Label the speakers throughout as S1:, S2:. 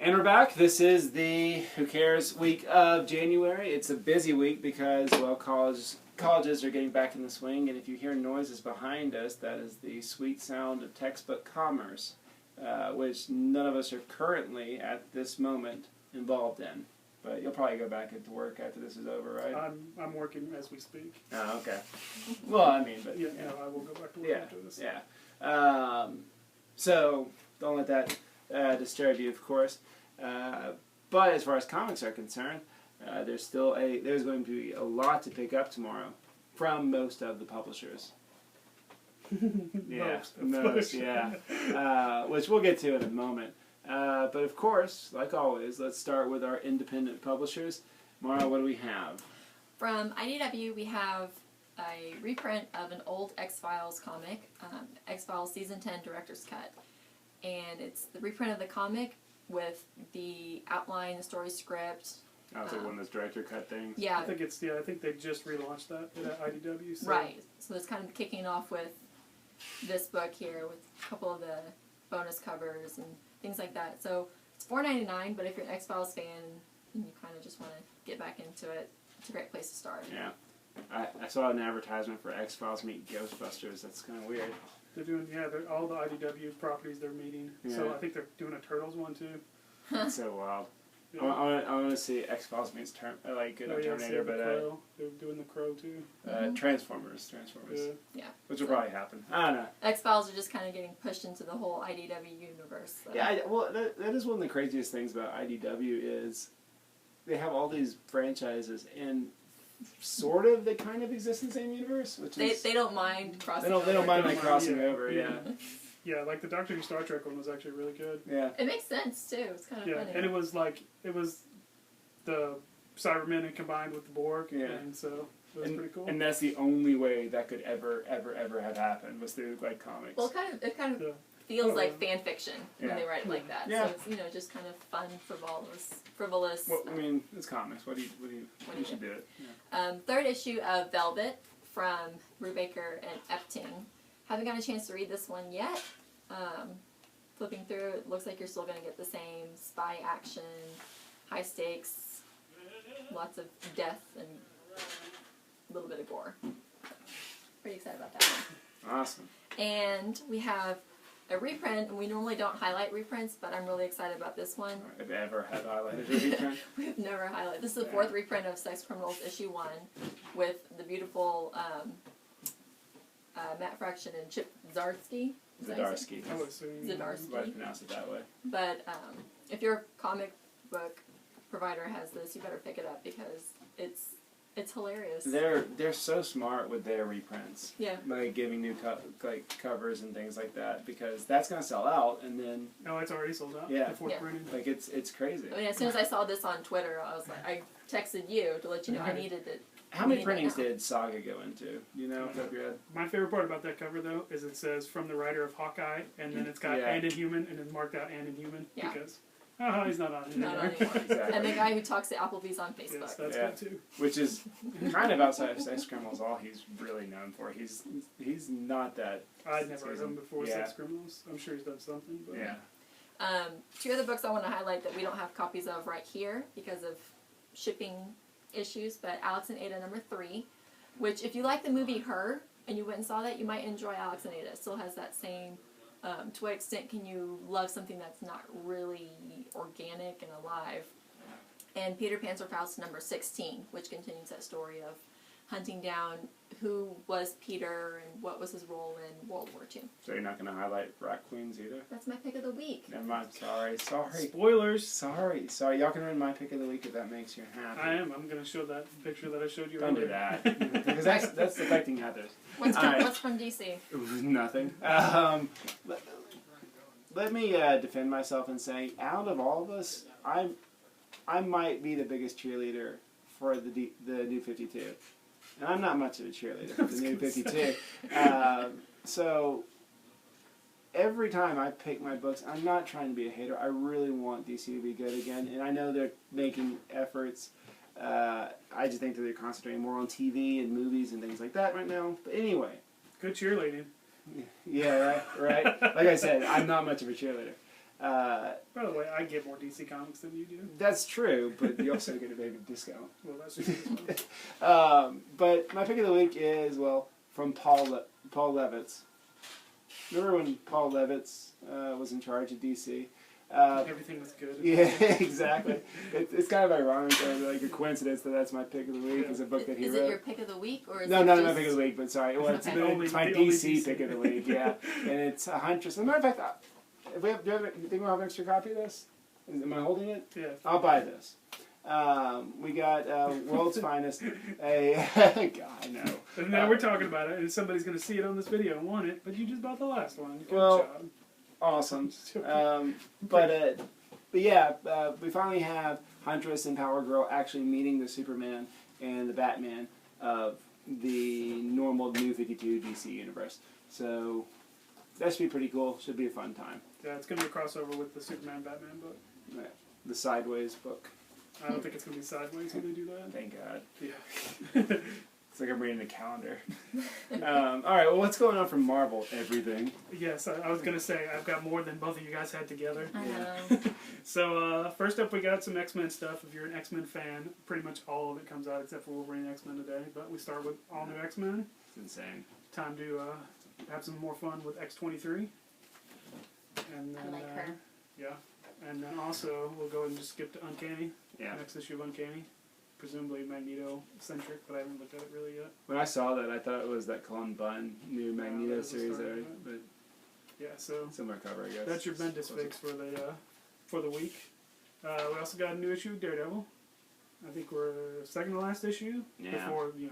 S1: And we're back. This is the Who Cares week of January. It's a busy week because, well, colleges are getting back in the swing, and if you hear noises behind us, that is the sweet sound of textbook commerce, which none of us are currently, at this moment, involved in. But you'll probably go back into work after this is over, right?
S2: I'm working as we speak.
S1: Oh, okay. Well, I mean, but...
S2: Yeah, no, I will go back to work after this.
S1: Yeah. So, don't let that disturb you, of course. But as far as comics are concerned, there's going to be a lot to pick up tomorrow from most of the publishers. Most, yeah. Which we'll get to in a moment. But of course, like always, let's start with our independent publishers. Mara, what do we have?
S3: From IDW, we have a reprint of an old X-Files comic, X-Files Season 10 Director's Cut. And it's the reprint of the comic with the outline, the story script.
S1: Oh, it's like one of those director cut things?
S3: Yeah.
S2: I think they just relaunched that at IDW. So.
S3: Right. So it's kind of kicking off with this book here with a couple of the bonus covers and things like that. So it's $4.99, but if you're an X-Files fan and you kind of just want to get back into it, it's a great place to start.
S1: Yeah. I saw an advertisement for X-Files meet Ghostbusters. That's kind of weird.
S2: They're doing, all the IDW properties they're meeting.
S1: Yeah.
S2: So I think they're doing a Turtles one too.
S1: That's so wild.
S2: Yeah.
S1: I want to see X-Files meets Terminator, but
S2: they're doing the Crow too.
S1: Transformers.
S3: Yeah.
S1: Which will probably happen. I don't know.
S3: X-Files are just kind of getting pushed into the whole IDW universe. So.
S1: Yeah, that is one of the craziest things about IDW is they have all these franchises and sort of they kind of exist in the same universe, which is
S3: they don't mind crossing.
S1: They don't mind crossing over. Yeah.
S2: Yeah, like the Doctor Who Star Trek one was actually really good.
S1: Yeah.
S3: It makes sense too. It's kind of funny.
S2: And it was the Cybermen and combined with the Borg.
S1: Yeah.
S2: And so it was pretty cool.
S1: And that's the only way that could ever have happened was through like comics.
S3: Well, it kind of feels like fan fiction when they write it like that.
S1: Yeah.
S3: So it's just kind of fun, frivolous.
S1: Well, I mean, it's comics. What do you should do it.
S3: Yeah. Third issue of Velvet from Brubaker and Epting. Haven't got a chance to read this one yet. Flipping through, it looks like you're still going to get the same spy action, high stakes, lots of death, and a little bit of gore. Pretty excited about that one.
S1: Awesome.
S3: And we have a reprint, and we normally don't highlight reprints, but I'm really excited about this one.
S1: Have you ever had highlighted a reprint?
S3: We've never highlighted. This is the fourth reprint of Sex Criminals issue 1 with the beautiful Matt Fraction and Chip Zdarsky.
S1: Zdarsky.
S3: Zdarsky.
S1: I pronounce it that way.
S3: But if your comic book provider has this, you better pick it up because it's hilarious.
S1: They're so smart with their reprints.
S3: Yeah.
S1: Like giving new covers and things like that because that's gonna sell out and then.
S2: No, it's already sold out.
S1: Yeah.
S2: The fourth printing.
S1: Like it's crazy.
S3: I mean, as soon as I saw this on Twitter, I was like, I texted you to let you know I needed it.
S1: How many printings did Saga go into? You know,
S2: my favorite part about that cover, though, is it says from the writer of Hawkeye, and then it's got and Inhuman, and then marked out and Inhuman because he's not on it anymore.
S3: Not on anymore.
S1: Exactly.
S3: And the guy who talks to Applebee's on Facebook.
S2: Yes, that's good too.
S1: Which is kind of outside of Sex Criminals. All he's really known for. He's not that.
S2: I'd never heard him before Sex Criminals. I'm sure he's done something. But.
S1: Yeah.
S3: Two other books I want to highlight that we don't have copies of right here because of shipping issues, but Alex and Ada #3, which if you like the movie Her and you went and saw that, you might enjoy Alex and Ada. It still has that same, to what extent can you love something that's not really organic and alive? And Peter Panzer Faust #16, which continues that story of hunting down who was Peter and what was his role in World War II.
S1: So you're not going to highlight Rat Queens either?
S3: That's my pick of the week.
S1: Never mind. Sorry.
S2: Spoilers.
S1: Sorry. Y'all can ruin my pick of the week if that makes you happy.
S2: I am. I'm going to show that picture that I showed you
S1: earlier. Don't do that. Because that's affecting Heather's.
S3: What's from DC?
S1: Nothing. Let me defend myself and say, out of all of us, I might be the biggest cheerleader for the New 52. And I'm not much of a cheerleader for the New 52. So every time I pick my books, I'm not trying to be a hater. I really want DC to be good again. And I know they're making efforts. I just think that they're concentrating more on TV and movies and things like that right now. But anyway.
S2: Good cheerleading.
S1: Yeah, right. Like I said, I'm not much of a cheerleader.
S2: By the way, I get more DC comics than you do.
S1: That's true, but you also get a big discount.
S2: Well, that's just as well.
S1: But my pick of the week is, well, from Paul Levitz. Remember when Paul Levitz was in charge of DC?
S2: Everything was good.
S1: Yeah, exactly. It's kind of ironic, or like a coincidence that that's my pick of the week. Is a book that he
S3: is
S1: wrote.
S3: Is it your pick of the week, or is
S1: No,
S3: it
S1: not
S3: just...
S1: my pick of the week, but sorry. Well, it's,
S3: Okay.
S1: it's my
S2: The only
S1: DC
S2: DC.
S1: pick of the week, yeah. And it's a Huntress. As a matter of fact, if we have, do you think we'll have an extra copy of this? Am I holding it?
S2: Yeah.
S1: I'll buy this. We got World's Finest. God, I know.
S2: And now we're talking about it, and somebody's going to see it on this video and want it, but you just bought the last one. Good
S1: Well,
S2: job.
S1: Awesome. But yeah, we finally have Huntress and Power Girl actually meeting the Superman and the Batman of the normal New 52 DC universe. So that should be pretty cool. Should be a fun time.
S2: Yeah, it's going to be a crossover with the Superman Batman book.
S1: The Sideways book.
S2: I don't think it's going to be sideways when they do that.
S1: Thank God.
S2: Yeah.
S1: It's like I'm reading the calendar. All right, well, what's going on from Marvel? Everything.
S2: Yes, I was going to say, I've got more than both of you guys had together.
S3: I know.
S2: So, first up, we got some X-Men stuff. If you're an X-Men fan, pretty much all of it comes out except for Wolverine and X-Men today. But we start with all new X-Men.
S1: It's insane.
S2: Time to have some more fun with X-23. And then,
S3: I like her.
S2: Yeah. And then also, we'll go ahead and just skip to Uncanny.
S1: Yeah.
S2: Next issue of Uncanny. Presumably Magneto-centric, but I haven't looked at it really yet.
S1: When I saw that, I thought it was that Cullen Bunn new Magneto
S2: that was the
S1: series
S2: start
S1: there,
S2: of it.
S1: but
S2: Yeah, so
S1: similar cover, I guess.
S2: that's your Bendis fix for the week. We also got a new issue of Daredevil. I think we're second to last issue before the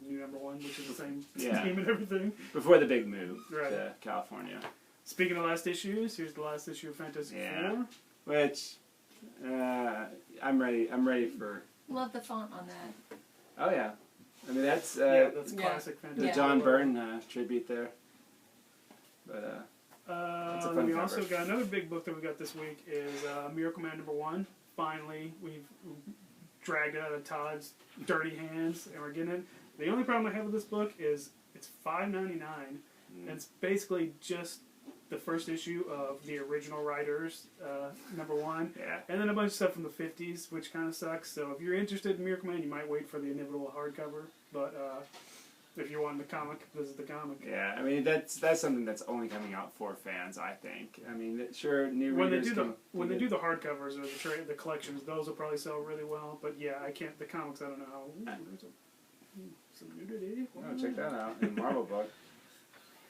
S2: new number one, which is the same team and everything.
S1: Before the big move
S2: Right.
S1: to California.
S2: Speaking of last issues, here's the last issue of Fantastic Four.
S1: Which I'm ready for.
S3: Love the font on that.
S1: Oh yeah, I mean that's
S2: That's classic Fantastic
S1: the John Byrne tribute there. But it's a fun
S2: then we
S1: cover.
S2: also got another big book that we got this week is Miracle Man #1. Finally, we've dragged it out of Todd's dirty hands, and we're getting it. The only problem I have with this book is it's $5.99, and it's basically just the first issue of the original writers, #1, and then a bunch of stuff from the 50s, which kind of sucks. So if you're interested in Miracle Man, you might wait for the inevitable hardcover, but if you're wanting the comic, this is the comic.
S1: Yeah, I mean that's something that's only coming out for fans, I think. I mean, sure, new
S2: When they
S1: readers
S2: do the hardcovers or the collections, those will probably sell really well. But yeah, I can't. The comics, I don't know how. Ooh, there's some nudity.
S1: Oh, check that out in the Marvel book.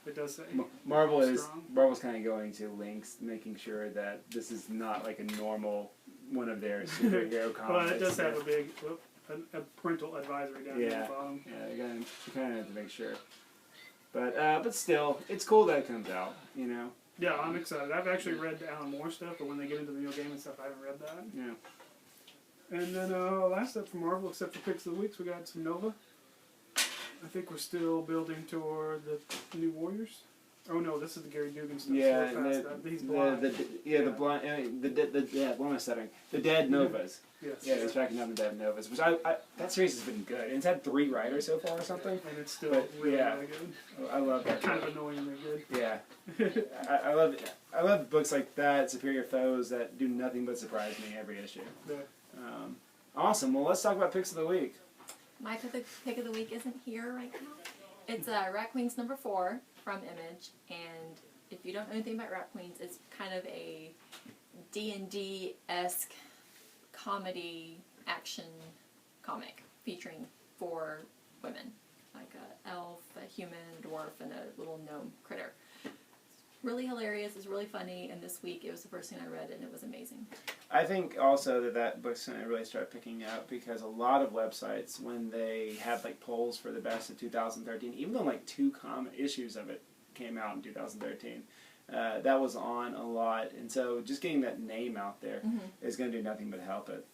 S2: It does say
S1: Marvel's
S2: strong.
S1: kind of going to lengths, making sure that this is not like a normal one of their superhero comics.
S2: Well, it does have a big a parental advisory down at the bottom.
S1: Yeah, you kind of have to make sure. But still, it's cool that it comes out. You know.
S2: Yeah, I'm excited. I've actually read the Alan Moore stuff, but when they get into the Neil Gaiman stuff, I haven't read that.
S1: Yeah.
S2: And then last up from Marvel, except for Picks of the Weeks, we got some Nova. I think we're still building toward the New Warriors. Oh no, this is the Gary Dugan stuff.
S1: Yeah,
S2: so fast he's blind.
S1: the blind, what am I stuttering? The Dead Novas.
S2: Yes.
S1: Yeah, he's tracking down the Dead Novas, which that series has been good. And it's had 3 writers so far or something.
S2: And it's still
S1: But,
S2: really
S1: good. I love that.
S2: Kind of annoyingly good.
S1: Yeah, I love books like that, Superior Foes, that do nothing but surprise me every issue.
S2: Yeah.
S1: Awesome. Well, let's talk about picks of the week.
S3: My pick of the week isn't here right now. It's Rat Queens #4 from Image, and if you don't know anything about Rat Queens, it's kind of a D&D-esque comedy action comic featuring 4 women, like an elf, a human, a dwarf, and a little gnome critter. Really hilarious, it's really funny, and this week it was the first thing I read, and it was amazing.
S1: I think also that book's going to really start picking up because a lot of websites, when they have like polls for the best of 2013, even though like 2 issues of it came out in 2013, that was on a lot. And so just getting that name out there is going to do nothing but help it,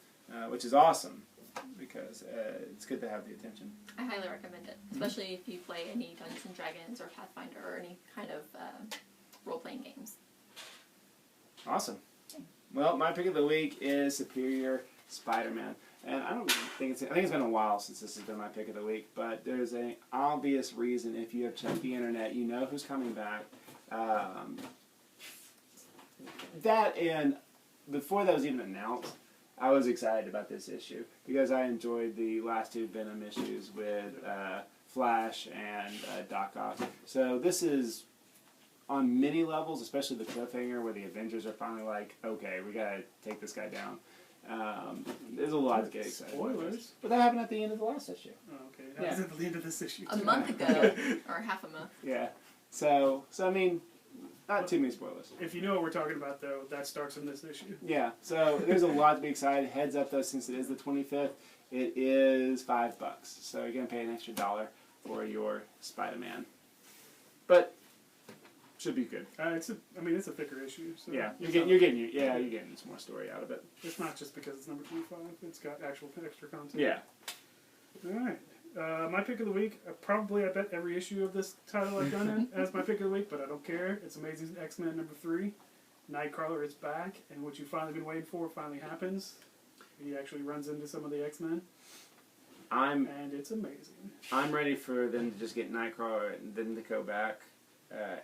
S1: which is awesome because it's good to have the attention.
S3: I highly recommend it, especially if you play any Dungeons & Dragons or Pathfinder or any kind of role-playing games.
S1: Awesome. Well, my pick of the week is Superior Spider-Man. And I think it's been a while since this has been my pick of the week, but there's an obvious reason. If you have checked the internet, you know who's coming back. That and before that was even announced, I was excited about this issue because I enjoyed the last two Venom issues with Flash and Doc Ock. So this is on many levels, especially the cliffhanger where the Avengers are finally like, okay, we gotta take this guy down. There's a lot to get excited about.
S2: Spoilers.
S1: But that happened at the end of the last issue.
S2: Oh, okay. That was at the end of this issue.
S3: A
S2: too.
S3: month ago, or half a month.
S1: Yeah. So I mean, not too many spoilers.
S2: If you know what we're talking about, though, that starts in this issue.
S1: Yeah. So there's a lot to be excited. Heads up though, since it is the 25th, it is $5. So you're gonna pay an extra $1 for your Spider-Man. But should be good.
S2: It's a thicker issue. So
S1: Yeah,
S2: it's
S1: you're getting some more story out of it.
S2: It's not just because it's number 25. It's got actual extra content.
S1: Yeah.
S2: All right. My pick of the week. I bet every issue of this title I've done it as my pick of the week, but I don't care. It's Amazing X-Men number 3. Nightcrawler is back, and what you've finally been waiting for finally happens. He actually runs into some of the X-Men, and it's amazing.
S1: I'm ready for them to just get Nightcrawler and then to go back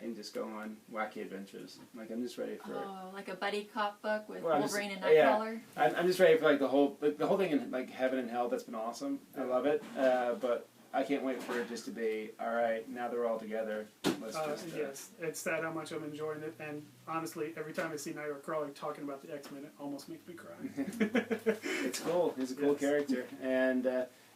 S1: and just go on wacky adventures. Like I'm just ready for.
S3: Oh, like a buddy cop book with
S1: Well,
S3: Wolverine and Nightcrawler.
S1: I'm just ready for like the whole thing in like Heaven and Hell. That's been awesome. I love it. But I can't wait for it just to be all right. Now they're all together. Let's just.
S2: Yes, it's sad how much I'm enjoying it, and honestly, every time I see Nightcrawler talking about the X-Men, it almost makes me cry.
S1: It's cool. He's a cool
S2: Yes.
S1: character, and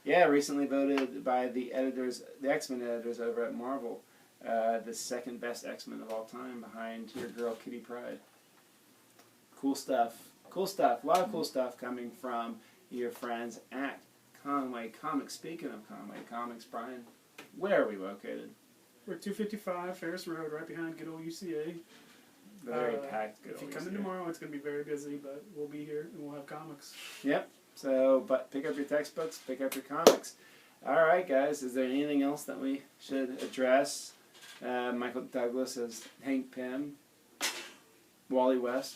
S1: recently voted by the editors, the X-Men editors over at Marvel, the second best X-Men of all time, behind your girl Kitty Pryde. Cool stuff. Cool stuff. A lot of cool stuff coming from your friends at Conway Comics. Speaking of Conway Comics, Brian, where are we located?
S2: We're at 255 Ferris Road, right behind good old UCA.
S1: Very packed. Good
S2: If you
S1: old
S2: come in
S1: UCA.
S2: tomorrow, it's going to be very busy, but we'll be here and we'll have comics.
S1: Yep. So, but pick up your textbooks, pick up your comics. All right, guys. Is there anything else that we should address? Michael Douglas as Hank Pym. Wally West.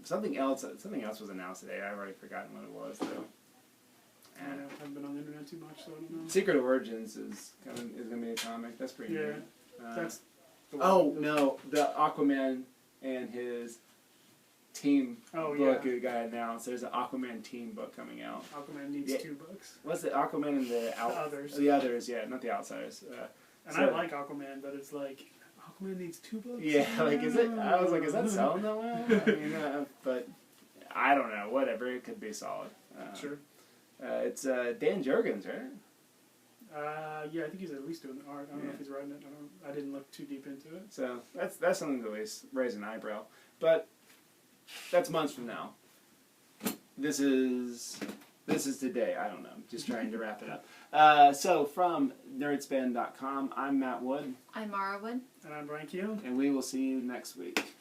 S1: Something else was announced today. I've already forgotten what it was though.
S2: I haven't been on the internet too much, so I don't know.
S1: Secret Origins is gonna be a comic. That's pretty
S2: Yeah.
S1: neat.
S2: That's the
S1: no, the Aquaman and his team book got announced. There's an Aquaman team book coming out.
S2: Aquaman needs 2 books.
S1: What's it? Aquaman and the
S2: Others.
S1: The others, yeah, not the outsiders.
S2: And I like Aquaman, but it's like Aquaman needs 2 books.
S1: Yeah, like is it? I was like, is that selling that well? I mean, but I don't know. Whatever, it could be solid.
S2: Sure.
S1: It's Dan Jurgens, right?
S2: Yeah, I think he's at least doing the art. I don't know if he's writing it. I didn't look too deep into it.
S1: So that's something to at least raise an eyebrow. But that's months from now. This is today. I don't know. Just trying to wrap it up. So from nerdspin.com, I'm Matt Wood.
S3: I'm Mara Wood.
S2: And I'm Brian Keown.
S1: And we will see you next week.